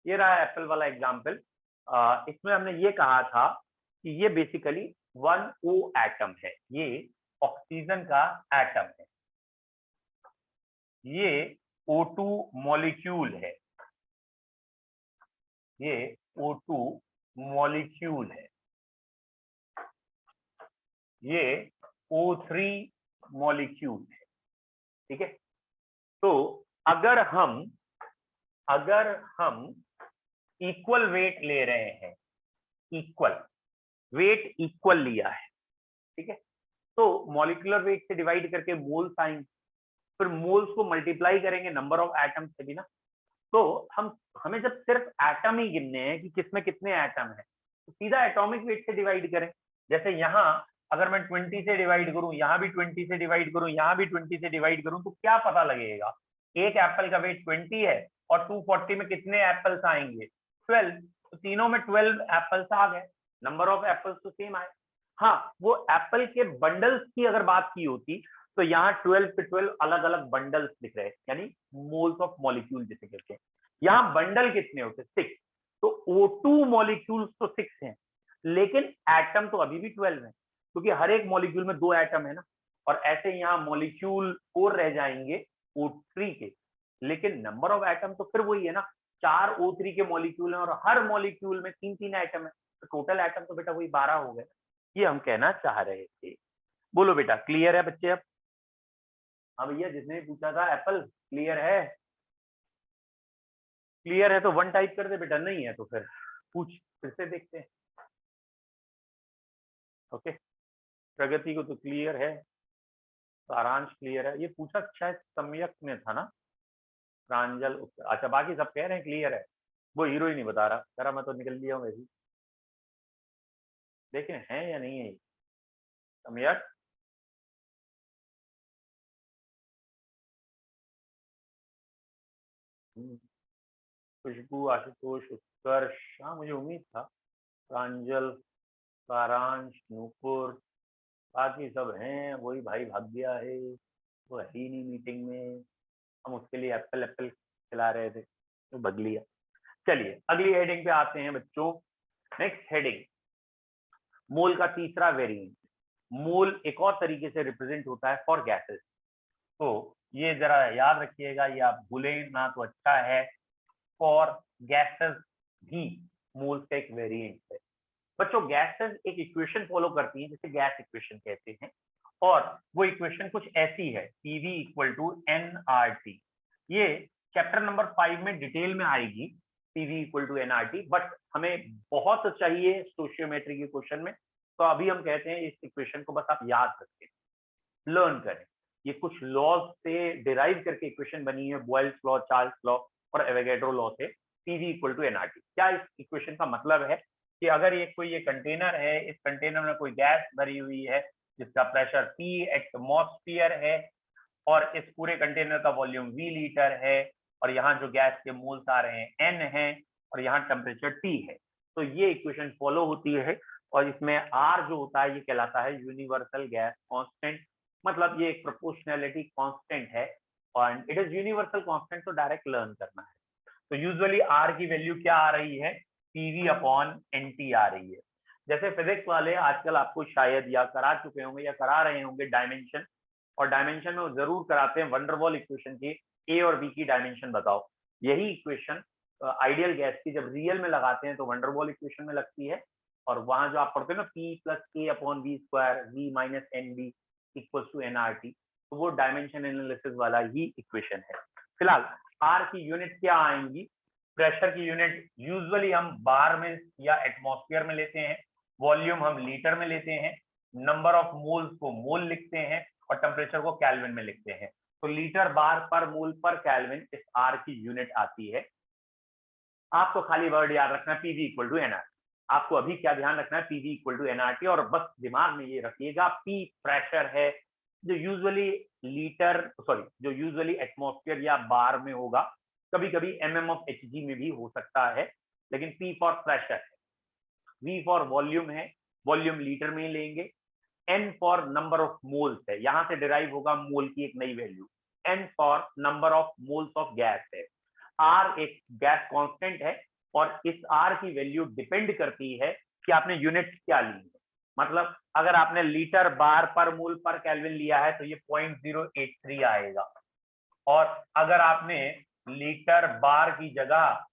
ये रहा एप्पल वाला एग्जाम्पल। इसमें हमने ये कहा था कि ये बेसिकली 1O एटम है, ये ऑक्सीजन का एटम है, ये O2 मॉलिक्यूल है, ये O2 मॉलिक्यूल है, ये O3 मॉलिक्यूल है, ठीक है। तो अगर हम इक्वल वेट ले रहे हैं, इक्वल वेट इक्वल लिया है, ठीक है, तो मॉलिक्यूलर वेट से डिवाइड करके मोल्स आएंगे, फिर मोल्स को मल्टीप्लाई करेंगे नंबर ऑफ एटम से भी ना। तो हमें जब सिर्फ एटम ही गिनने हैं कि किसमें कितने एटम है, तो सीधा एटॉमिक वेट से डिवाइड करें। जैसे यहाँ अगर मैं 20 से डिवाइड करूं, यहाँ भी 20 से डिवाइड करूं, यहाँ भी 20 से डिवाइड करूं, तो क्या पता लगेगा? एक एप्पल का वेट 20 है और 240 में कितने एप्पल्स आएंगे? 12। तो तीनों में 12 एप्पल्स आ गए, नंबर ऑफ एप्पल्स तो सेम आए। हाँ, वो एप्पल के बंडल्स की अगर बात की होती तो यहाँ 12 पे 12 अलग अलग बंडल्स दिख रहे हैं, यानी मोल्स ऑफ मॉलिक्यूल जिसे कहते हैं। यहाँ बंडल कितने होते? 6। तो O2 मॉलिक्यूल्स तो 6 हैं, लेकिन एटम तो अभी भी 12 है, क्योंकि हर एक मॉलिक्यूल में 2 एटम है ना। और ऐसे यहाँ मॉलिक्यूल और रह जाएंगे O3 के, लेकिन नंबर ऑफ एटम तो फिर वही है ना, 4 O3 के मॉलिक्यूल हैं और हर मॉलिक्यूल में 3-3 एटम है, तो टोटल एटम तो बेटा वही 12 हो गए। ये हम कहना चाह रहे थे। बोलो बेटा, क्लियर है बच्चे? अब हाँ भैया, जिसने पूछा था एप्पल, क्लियर है? क्लियर है तो 1 टाइप कर दे बेटा, नहीं है तो फिर पूछ, फिर से देखते हैं। ओके, प्रगति को तो क्लियर है, सारांश क्लियर है, ये पूछा शायद सम्यक में था ना, प्रांजल उत्तर। अच्छा, बाकी सब कह रहे हैं क्लियर है, वो हीरो ही नहीं बता रहा, कह रहा मैं तो निकल लिया हूँ वैसे। देखें है या नहीं है सम्यक। खुशबू, आशुतोष, उत्कर्ष, हाँ मुझे उम्मीद था। प्रांजल, सारांश, नूपुर, बाकी सब हैं। वही भाई भाग गया है, वो है ही नहीं मीटिंग में, हम उसके लिए एप्पल एप्पल खिला रहे थे तो भग लिया। चलिए अगली हेडिंग पे आते हैं बच्चों। नेक्स्ट हेडिंग, मोल का तीसरा वेरिएंट। मोल एक और तरीके से रिप्रेजेंट होता है फॉर गैसेस, तो ये जरा याद रखिएगा, ये आप भूलें ना तो अच्छा है। फॉर गैसेस भी मोल्स का एक वेरिएंट है। बच्चों गैसेस एक इक्वेशन फॉलो करती हैं जिसे गैस इक्वेशन कहते हैं, और वो इक्वेशन कुछ ऐसी है, PV = nRT। ये चैप्टर नंबर 5 में डिटेल में आएगी PV equal to NRT, but हमें बहुत चाहिए स्टोशियोमेट्री के क्वेश्चन में, तो अभी हम कहते हैं इस इक्वेशन को बस आप याद रखें, लर्न करें। ये कुछ लॉज से डिराइव करके इक्वेशन बनी है, बॉयल्स लॉ, चार्ल्स लॉ और एवोगैड्रो लॉ से। पीवी इक्वल टू एनआरटी क्या इस इक्वेशन का मतलब है कि अगर ये कोई कंटेनर है, इस कंटेनर में कोई गैस भरी हुई है जिसका प्रेशर पी एटमॉस्फेयर है और इस पूरे कंटेनर का वॉल्यूम वी लीटर है और यहाँ जो गैस के मोल्स आ रहे हैं एन है और यहाँ टेम्परेचर टी है, तो ये इक्वेशन फॉलो होती है। और इसमें आर जो होता है ये कहलाता है यूनिवर्सल गैस कांस्टेंट, मतलब ये एक प्रोपोर्शनैलिटी कांस्टेंट है और इट इज यूनिवर्सल कांस्टेंट, तो डायरेक्ट लर्न करना है। तो यूजुअली आर की वैल्यू क्या आ रही है, पीवी अपॉन एनटी आ रही है। जैसे फिजिक्स वाले आजकल आपको शायद या करा चुके होंगे या करा रहे होंगे डायमेंशन, और डायमेंशन में वो जरूर कराते हैं वंडरवॉल इक्वेशन की ए और बी की डायमेंशन बताओ। यही इक्वेशन आइडियल गैस की जब रियल में लगाते हैं तो वंडरवॉल इक्वेशन में लगती है, और वहां जो आप पढ़ते हैं ना पी प्लस के upon V square V minus N B equal to N R T, तो वो डायमेंशन एनालिसिस वाला ही इक्वेशन है। फिलहाल आर की यूनिट क्या आएंगी, प्रेशर की यूनिट यूजुअली हम बार में या एटमॉस्फेयर में लेते हैं, वॉल्यूम हम लीटर में लेते हैं, नंबर ऑफ मोल्स को मोल लिखते हैं और टेम्परेचर को केल्विन में लिखते हैं। तो लीटर बार पर मोल पर केल्विन इस आर की यूनिट आती है। आपको खाली वर्ड याद रखना है पीवी इक्वल टू एनआर, आपको अभी क्या ध्यान रखना है पीवी इक्वल टू एनआरटी, और बस दिमाग में ये रखिएगा पी प्रेशर है जो यूजुअली जो यूजुअली एटमॉस्फेयर या बार में होगा, कभी कभी एमएम ऑफ एचजी में भी हो सकता है, लेकिन पी फॉर प्रेशर है, वी फॉर वॉल्यूम है, वॉल्यूम लीटर में ही लेंगे, N for number of moles है, यहां से डिराइव होगा मोल की एक नई value, N for number of moles of gas है, आर एक गैस कांस्टेंट है और इस आर की वैल्यू डिपेंड करती है कि आपने यूनिट क्या ली है। मतलब अगर आपने लीटर बार पर मोल पर केल्विन लिया है तो ये 0.083 आएगा, और अगर आपने लीटर बार की जगह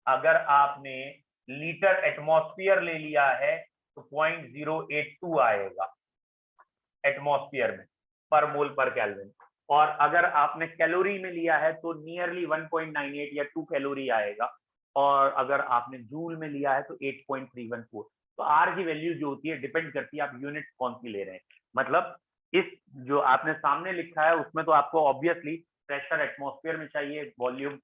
अगर आपने लीटर एटमॉस्फेयर ले लिया है तो 0.082 आएगा एटमॉस्फेयर में पर मोल पर केल्विन, और अगर आपने कैलोरी में लिया है तो नियरली 1.98 या 2 कैलोरी आएगा, और अगर आपने जूल में लिया है तो 8.314। तो आर की वैल्यू जो होती है डिपेंड करती है आप यूनिट कौन सी ले रहे हैं। मतलब इस जो आपने सामने लिखा है उसमें तो आपको ऑब्वियसली प्रेशर एटमॉस्फेयर में चाहिए, वॉल्यूम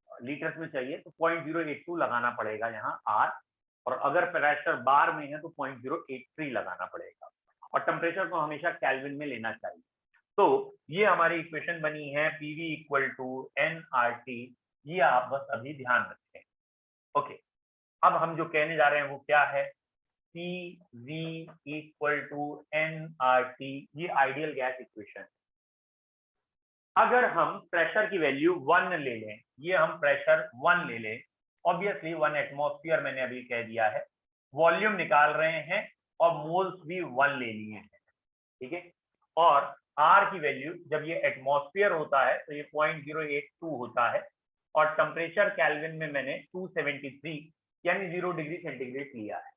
लीटर्स में चाहिए, तो 0.082 लगाना पड़ेगा यहाँ आर, और अगर प्रेशर बार में है तो 0.083 लगाना पड़ेगा, और टेम्परेचर को हमेशा केल्विन में लेना चाहिए। तो ये हमारी इक्वेशन बनी है PV equal to N R T, ये आप बस अभी ध्यान रखें। ओके, अब हम जो कहने जा रहे हैं वो क्या है, P V equal to N R T, ये आइडियल गैस इक्वेशन। अगर हम प्रेशर की वैल्यू 1 ले लें, ये हम प्रेशर 1 ले लें, ऑब्वियसली 1 एटमॉस्फेयर मैंने अभी कह दिया है, वॉल्यूम निकाल रहे हैं और मोल्स भी 1 ले लिए हैं, ठीक है, और आर की वैल्यू जब ये एटमॉस्फेयर होता है तो ये 0.082 होता है, और टेम्परेचर केल्विन में मैंने 273 यानी 0 डिग्री सेंटीग्रेड लिया है,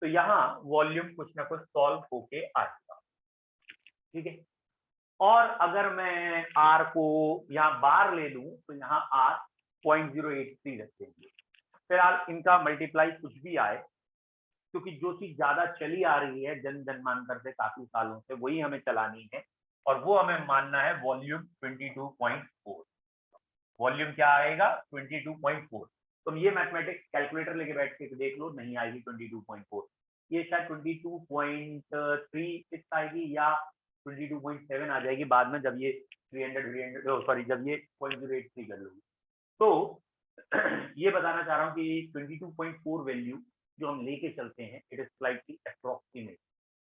तो यहाँ वॉल्यूम कुछ ना कुछ सॉल्व होके आएगा, ठीक है। और अगर मैं आर को यहाँ बार ले लूं तो यहाँ आर 0.083 रख देंगे। फिलहाल इनका मल्टीप्लाई कुछ भी आए, क्योंकि जो चीज ज्यादा चली आ रही है जन जन्मांतर से काफी सालों से वही हमें चलानी है, और वो हमें मानना है वॉल्यूम 22.4। वॉल्यूम क्या आएगा 22.4। तुम ये मैथमेटिक्स कैलकुलेटर लेके बैठ के देख लो, नहीं आएगी 22.4, ये शायद 22.36 आएगी या 22.7 आ जाएगी बाद में, जब ये 300 जब ये 0.083 कर लोगी। तो ये बताना चाह रहा हूँ कि 22.4 वैल्यू जो हम लेके चलते हैं इट इज स्लाइटली अप्रोक्सीमेट,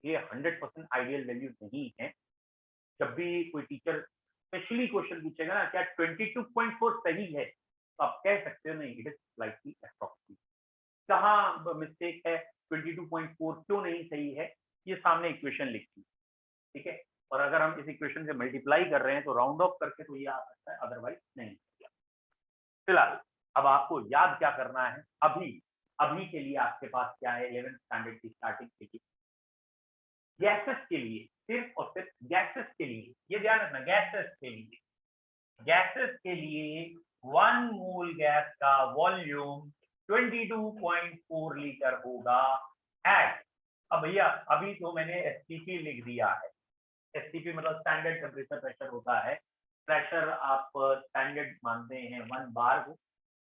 ये 100% आइडियल वैल्यू नहीं है। जब भी कोई टीचर स्पेशली क्वेश्चन पूछेगा ना क्या 22.4 सही है, तो आप कह सकते हो नहीं, इट इज स्लाइटली अप्रोक्सीमेट। कहाँ मिस्टेक है, 22.4 क्यों नहीं सही है, ये सामने इक्वेशन लिखी, ठीक है, और अगर हम इस इक्वेशन से मल्टीप्लाई कर रहे हैं तो राउंड ऑफ करके तो ये आ सकता है, अदरवाइज नहीं। फिलहाल अब आपको याद क्या करना है, अभी अभी के लिए आपके पास क्या है 11th स्टैंडर्ड की स्टार्टिंग से, गैसेस के लिए सिर्फ और सिर्फ गैसेस के लिए, ये ध्यान रखना गैसेस के लिए गैसेस के लिए 1 मोल गैस का वॉल्यूम 22.4 लीटर होगा एट, अब भैया अभी तो मैंने एसटीपी लिख दिया है, एसटीपी मतलब स्टैंडर्ड टेम्परेचर प्रेशर होता है, प्रेशर आप स्टैंडर्ड मानते हैं 1 बार को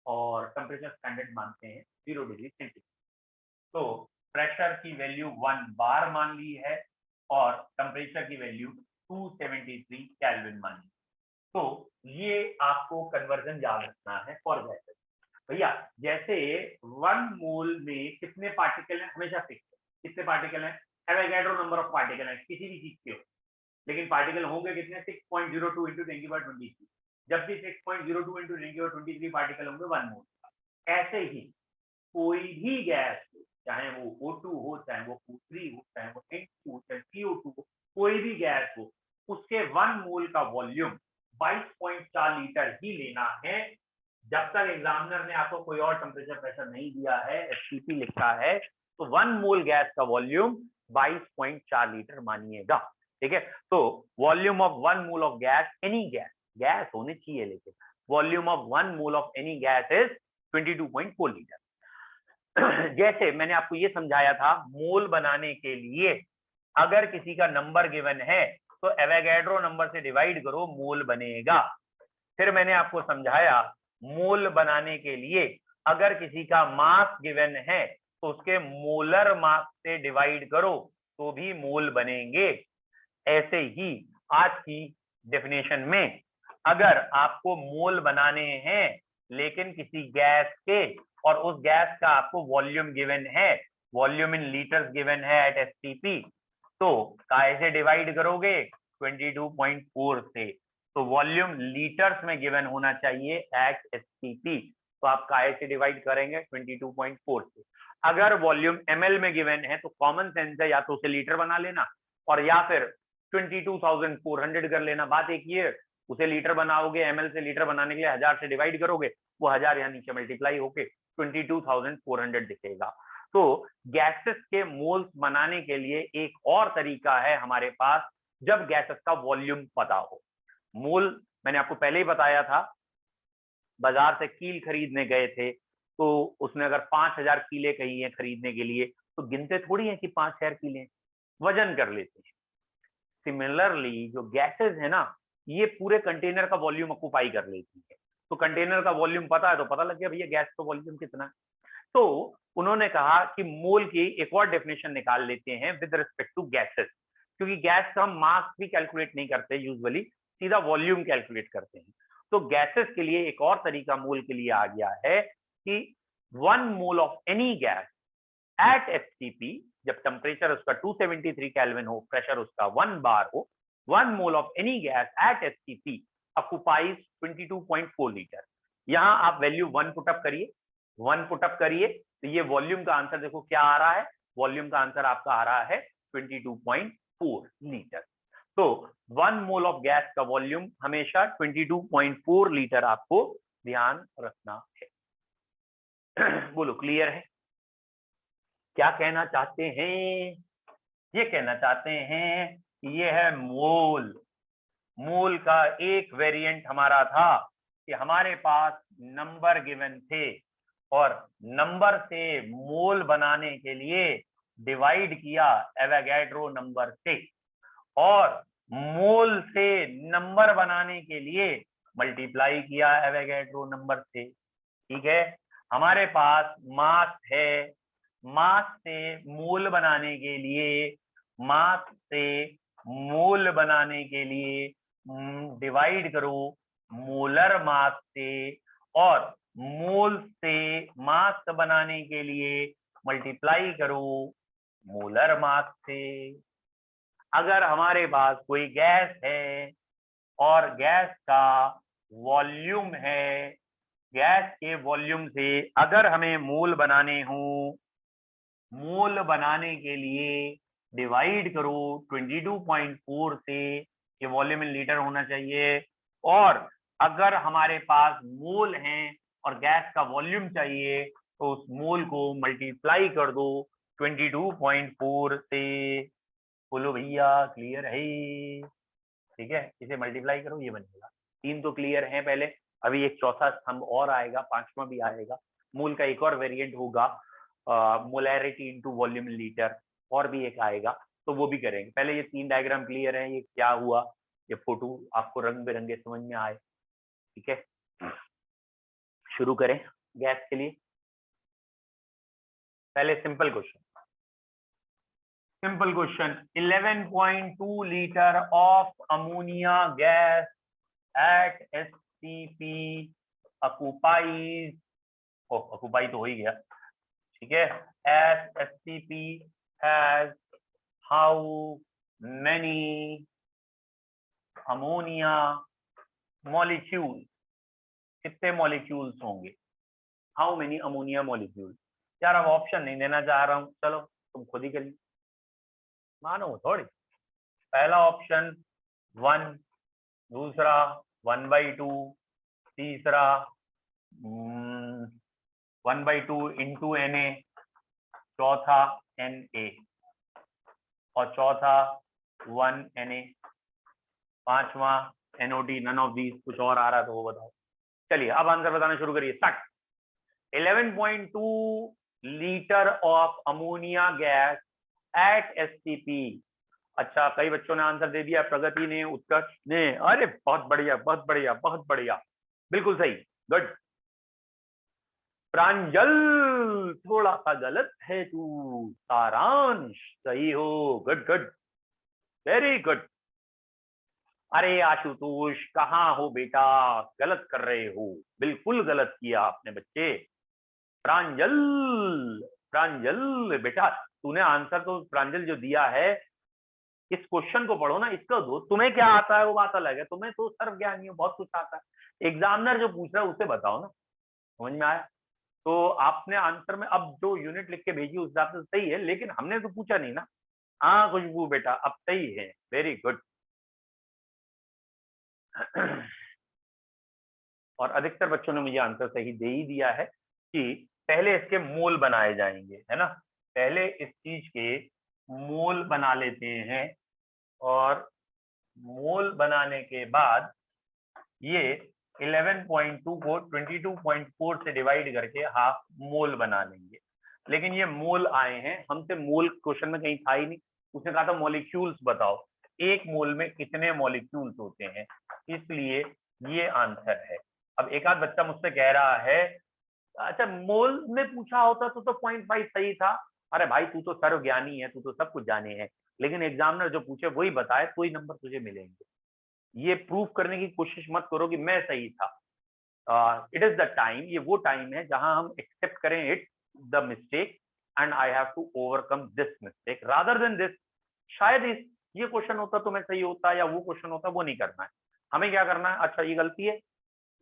और टेम्परेचर स्टैंडर्ड मानते हैं 0 डिग्री सेंटीग्रेड। तो प्रेशर की वैल्यू 1 बार मान ली है और टेम्परेचर की वैल्यू 273 केल्विन मान ली। तो ये आपको कन्वर्जन याद रखना है फॉर गैसेस। भैया जैसे 1 मोल में कितने पार्टिकल हैं हमेशा फिक्स है, कितने पार्टिकल हैं, एवोगैड्रो नंबर ऑफ पार्टिकल है किसी भी चीज के हो, लेकिन पार्टिकल होंगे कितने, 6.02 इंटू 10⁻23, जब भी 6.02 इंटू 10⁻23 पार्टिकल होंगे 1 मोल। ऐसे ही कोई भी गैस हो, चाहे वो O2 हो, चाहे वो O3 हो, चाहे वो N2 चाहे CO2 हो, कोई भी गैस हो, उसके 1 मोल का वॉल्यूम 22.4 लीटर ही लेना है। जब तक एग्जामिनर ने आपको कोई और टेम्परेचर प्रेशर नहीं दिया है, एसटीपी लिखा है, तो 1 मोल गैस का वॉल्यूम 22.4 लीटर मानिएगा। ठीक है, तो volume of 1 mole of gas, any gas, gas होनी चाहिए लेकिन volume of 1 mole of any gas is 22.4 litre. जैसे मैंने आपको ये समझाया था, मोल बनाने के लिए अगर किसी का नंबर गिवन है तो एवोगैड्रो नंबर से डिवाइड करो, मोल बनेगा। फिर मैंने आपको समझाया मोल बनाने के लिए अगर किसी का मास गिवन है तो उसके मोलर मास से डिवाइड करो तो भी मोल बनेंगे। ऐसे ही आज की डेफिनेशन में अगर आपको मोल बनाने हैं लेकिन किसी गैस के और उस गैस का आपको वॉल्यूम गिवन है, वॉल्यूम इन लीटर्स गिवन है एट एसटीपी, तो कैसे डिवाइड करोगे, 22.4 से, तो वॉल्यूम लीटर्स में गिवन होना चाहिए एट एसटीपी, तो आप काय से डिवाइड करेंगे 22.4 से। अगर वॉल्यूम एमएल में गिवन है तो कॉमन सेंस है या तो उसे लीटर बना लेना और या फिर 22,400 कर लेना। बात एक ही है, उसे लीटर बनाओगे, एमएल से लीटर बनाने के लिए 1000 से डिवाइड करोगे, वो 1000 यहाँ नीचे मल्टीप्लाई होके 22,400 दिखेगा। तो गैसेस के मोल्स बनाने के लिए एक और तरीका है हमारे पास, जब गैसेस का वॉल्यूम पता हो। मोल मैंने आपको पहले ही बताया था, बाजार से कील खरीदने गए थे तो उसने अगर 5000 कीले कही है खरीदने के लिए तो गिनते थोड़ी है कि 5000 कीले, वजन कर लेते हैं। सिमिलरली जो गैसेस है ना, ये पूरे कंटेनर का वॉल्यूम ऑक्यूपाई कर लेती है, तो कंटेनर का वॉल्यूम पता है तो पता लग गया भैया गैस का वॉल्यूम कितना है। तो उन्होंने कहा कि मोल की एक और डेफिनेशन निकाल लेते हैं विद रिस्पेक्ट टू गैसेस, क्योंकि गैस का हम मास भी कैलकुलेट नहीं करते यूजुअली, सीधा वॉल्यूम कैलकुलेट करते हैं। तो गैसेस के लिए एक और तरीका मोल के लिए आ गया है कि 1 mole of any gas at STP, जब टेम्परेचर उसका 273 केल्विन हो, प्रेशर उसका 1 बार हो, 1 mole of any gas at STP occupies 22.4 litre. यहां आप वैल्यू 1 पुटअप करिए, 1 पुटअप करिए तो ये वॉल्यूम का आंसर देखो क्या आ रहा है, वॉल्यूम का आंसर आपका आ रहा है 22.4 लीटर। तो 1 मोल ऑफ गैस का वॉल्यूम हमेशा 22.4 लीटर आपको ध्यान रखना है। बोलो क्लियर है, क्या कहना चाहते हैं? ये कहना चाहते हैं कि ये है मोल। मोल का एक वेरिएंट हमारा था कि हमारे पास नंबर गिवन थे और नंबर से मोल बनाने के लिए डिवाइड किया एवोगैड्रो नंबर से, और मोल से नंबर बनाने के लिए मल्टीप्लाई किया एवोगैड्रो नंबर से। ठीक है, हमारे पास मास है, मास से मोल बनाने के लिए, मास से मोल बनाने के लिए डिवाइड करो मोलर मास से, और मोल से मास बनाने के लिए मल्टीप्लाई करो मोलर मास से। अगर हमारे पास कोई गैस है और गैस का वॉल्यूम है, गैस के वॉल्यूम से अगर हमें मोल बनाने हो, मोल बनाने के लिए डिवाइड करो 22.4 से, ये वॉल्यूम इन लीटर होना चाहिए, और अगर हमारे पास मोल हैं और गैस का वॉल्यूम चाहिए तो उस मोल को मल्टीप्लाई कर दो 22.4 से। बोलो भैया क्लियर है? ठीक है, इसे मल्टीप्लाई करो ये बनेगा 3 तो क्लियर हैं पहले, अभी एक चौथा स्तंभ और आएगा, 5वां भी आएगा। मोल का एक और वेरिएंट होगा मोलैरिटी इनटू वॉल्यूम लीटर, और भी एक आएगा, तो वो भी करेंगे। पहले ये 3 डायग्राम क्लियर है, ये क्या हुआ, ये फोटो आपको रंग बिरंगे समझ में आए, ठीक है। शुरू करें गैस के लिए। पहले simple question, 11.2 litre of ammonia gas at STP occupies, occupy तो हो ही गया, ठीक है। As STP has how many ammonia molecules, कितने मॉलिक्यूल्स होंगे, हाउ मेनी अमोनिया मॉलिक्यूल्स। यार अब ऑप्शन नहीं देना चाह रहा हूं, चलो तुम खुद ही कर ली, मानो थोड़ी। पहला ऑप्शन 1, दूसरा 1/2, तीसरा 1/2 इंटू Na, चौथा Na, और चौथा 1 Na, पांचवा NOD, नन ऑफ दीज। कुछ और आ रहा तो वो बताओ। चलिए अब आंसर बताना शुरू करिए। Start. 11.2 litre of ammonia gas at STP। अच्छा, कई बच्चों ने आंसर दे दिया, प्रगति ने, उत्कर्ष ने। अरे बहुत बढ़िया, बहुत बढ़िया, बहुत बढ़िया, बिल्कुल सही, गुड। प्रांजल थोड़ा सा गलत है तू, सारांश सही हो, गुड गुड, वेरी गुड। अरे आशुतोष कहाँ हो बेटा, गलत कर रहे हो, बिल्कुल गलत किया आपने बच्चे। प्रांजल, प्रांजल बेटा तूने आंसर तो प्रांजल जो दिया है, इस क्वेश्चन को पढ़ो ना, इसका दो। तुम्हें क्या आता है वो बात अलग है, तुम्हें तो सर्व ज्ञानी हो, बहुत कुछ आता है। एग्जामिनर जो पूछ रहा है उसे बताओ ना, समझ में आया। तो आपने आंसर में अब जो यूनिट लिख के भेजी उस हिसाब से सही है, लेकिन हमने तो पूछा नहीं ना। हाँ खुशबू बेटा अब सही है, वेरी गुड। और अधिकतर बच्चों ने मुझे आंसर सही दे ही दिया है कि पहले इसके मोल बनाए जाएंगे, है ना। पहले इस चीज के मोल बना लेते हैं, और मोल बनाने के बाद ये 11.2 को 22.4 से डिवाइड करके हाफ मोल बना लेंगे। लेकिन ये मोल आए हैं, हमसे मोल क्वेश्चन में कहीं था ही नहीं, उसने कहा था मॉलिक्यूल्स बताओ, एक मोल में कितने मॉलिक्यूल्स होते हैं, इसलिए ये आंसर है। अब एक आध बच्चा मुझसे कह रहा है अच्छा मोल में पूछा होता तो 0.5 सही था। अरे भाई तू तो सर्वज्ञानी है, तू तो सब कुछ जाने है, लेकिन एग्जामिनर जो पूछे वही बताए तो ही नंबर तुझे मिलेंगे। ये प्रूव करने की कोशिश मत करो कि मैं सही था। इट इज द टाइम, ये वो टाइम है जहां हम एक्सेप्ट करें it the mistake and I have to overcome this mistake rather than this. शायद ये क्वेश्चन होता तो मैं सही होता, या वो क्वेश्चन होता, वो नहीं करना है। हमें क्या करना है, अच्छा ये गलती है,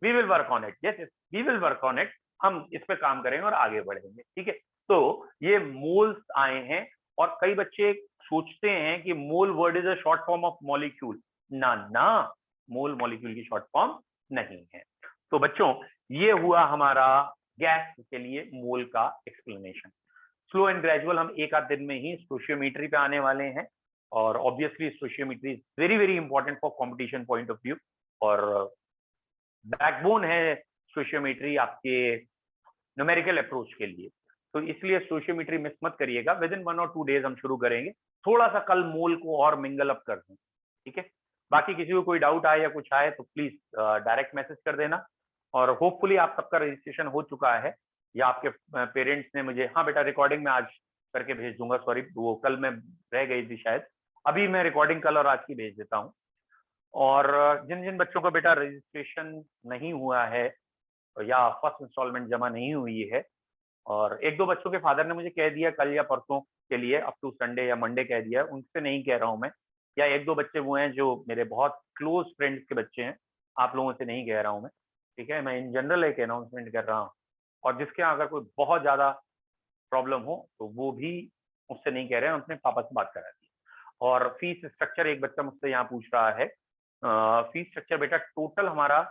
we will work on it, yes we will work on it, हम इस पे काम करेंगे और आगे बढ़ेंगे, ठीक है। तो ये मोल्स आए हैं, और कई बच्चे सोचते हैं कि mole word is a short form of molecule. ना ना, मोल मॉलिक्यूल की शॉर्ट फॉर्म नहीं है। तो बच्चों ये हुआ हमारा गैस के लिए मोल का एक्सप्लेनेशन। स्लो एंड ग्रेजुअल हम एक आध दिन में ही स्टोशियोमेट्री पे आने वाले हैं, और obviously stoichiometry is very very important for competition point of view, और बैकबोन है स्टोशियोमेट्री आपके न्यूमेरिकल अप्रोच के लिए। तो इसलिए स्टोशियोमेट्री मिस मत करिएगा। विद इन 1 और 2 डेज हम शुरू करेंगे। थोड़ा सा कल मोल को और मिंगल अप कर दूं, ठीक है। बाकी किसी को कोई डाउट आए या कुछ आए तो प्लीज डायरेक्ट मैसेज कर देना। और होपफुली आप सबका रजिस्ट्रेशन हो चुका है, या आपके पेरेंट्स ने मुझे, हाँ बेटा रिकॉर्डिंग में आज करके भेज दूंगा, सॉरी वो कल में रह गई थी शायद, अभी मैं रिकॉर्डिंग कल और आज की भेज देता हूँ। और जिन जिन बच्चों का बेटा रजिस्ट्रेशन नहीं हुआ है या फर्स्ट इंस्टॉलमेंट जमा नहीं हुई है, और एक दो बच्चों के फादर ने मुझे कह दिया कल या परसों के लिए, अप टू संडे या मंडे कह दिया, उनसे नहीं कह रहा हूं मैं, या एक दो बच्चे वो हैं जो मेरे बहुत क्लोज फ्रेंड्स के बच्चे हैं, आप लोगों से नहीं कह रहा हूं मैं, ठीक है। मैं इन जनरल एक अनाउंसमेंट कर रहा हूँ, और जिसके यहाँ अगर कोई बहुत ज्यादा प्रॉब्लम हो तो वो भी मुझसे नहीं कह रहे हैं, अपने पापा से बात करा दी। और फीस स्ट्रक्चर एक बच्चा मुझसे यहाँ पूछ रहा है, फीस स्ट्रक्चर बेटा टोटल हमारा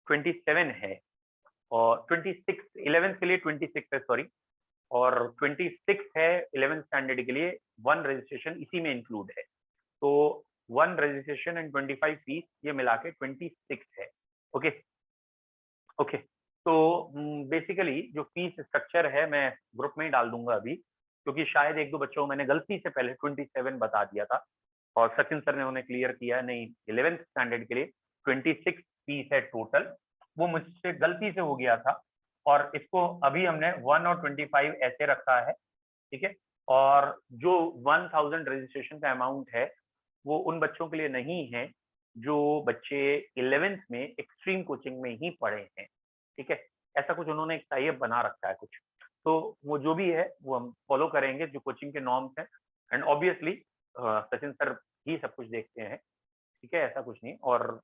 27 है, और 26 11th के लिए 26 है, सॉरी, और 26 है 11th स्टैंडर्ड के लिए, 1 रजिस्ट्रेशन इसी में इंक्लूड है। तो 1 रजिस्ट्रेशन एंड 25 फीस, ये मिला के 26 है। ओके ओके, तो बेसिकली जो फीस स्ट्रक्चर है मैं ग्रुप में ही डाल दूंगा अभी, क्योंकि शायद एक दो बच्चों को मैंने गलती से पहले 27 बता दिया था और सचिन सर ने उन्हें क्लियर किया, नहीं 11th स्टैंडर्ड के लिए 26 फीस है टोटल, वो मुझसे गलती से हो गया था और इसको अभी हमने 1 और 25 ऐसे रखा है, ठीक है। और जो 1000 रजिस्ट्रेशन का अमाउंट है वो उन बच्चों के लिए नहीं है जो बच्चे 11th में एक्सट्रीम कोचिंग में ही पढ़े हैं, ठीक है। ऐसा कुछ उन्होंने एक टाई अप बना रखा है कुछ, तो वो जो भी है वो हम फॉलो करेंगे जो कोचिंग के नॉर्म्स हैं, एंड ऑब्वियसली सचिन सर ही सब कुछ देखते हैं, ठीक है, ऐसा कुछ नहीं। और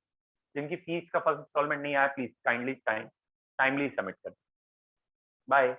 जिनकी फीस का फर्स्ट इंस्टॉलमेंट नहीं आया प्लीज काइंडली टाइमली सबमिट कर। बाय।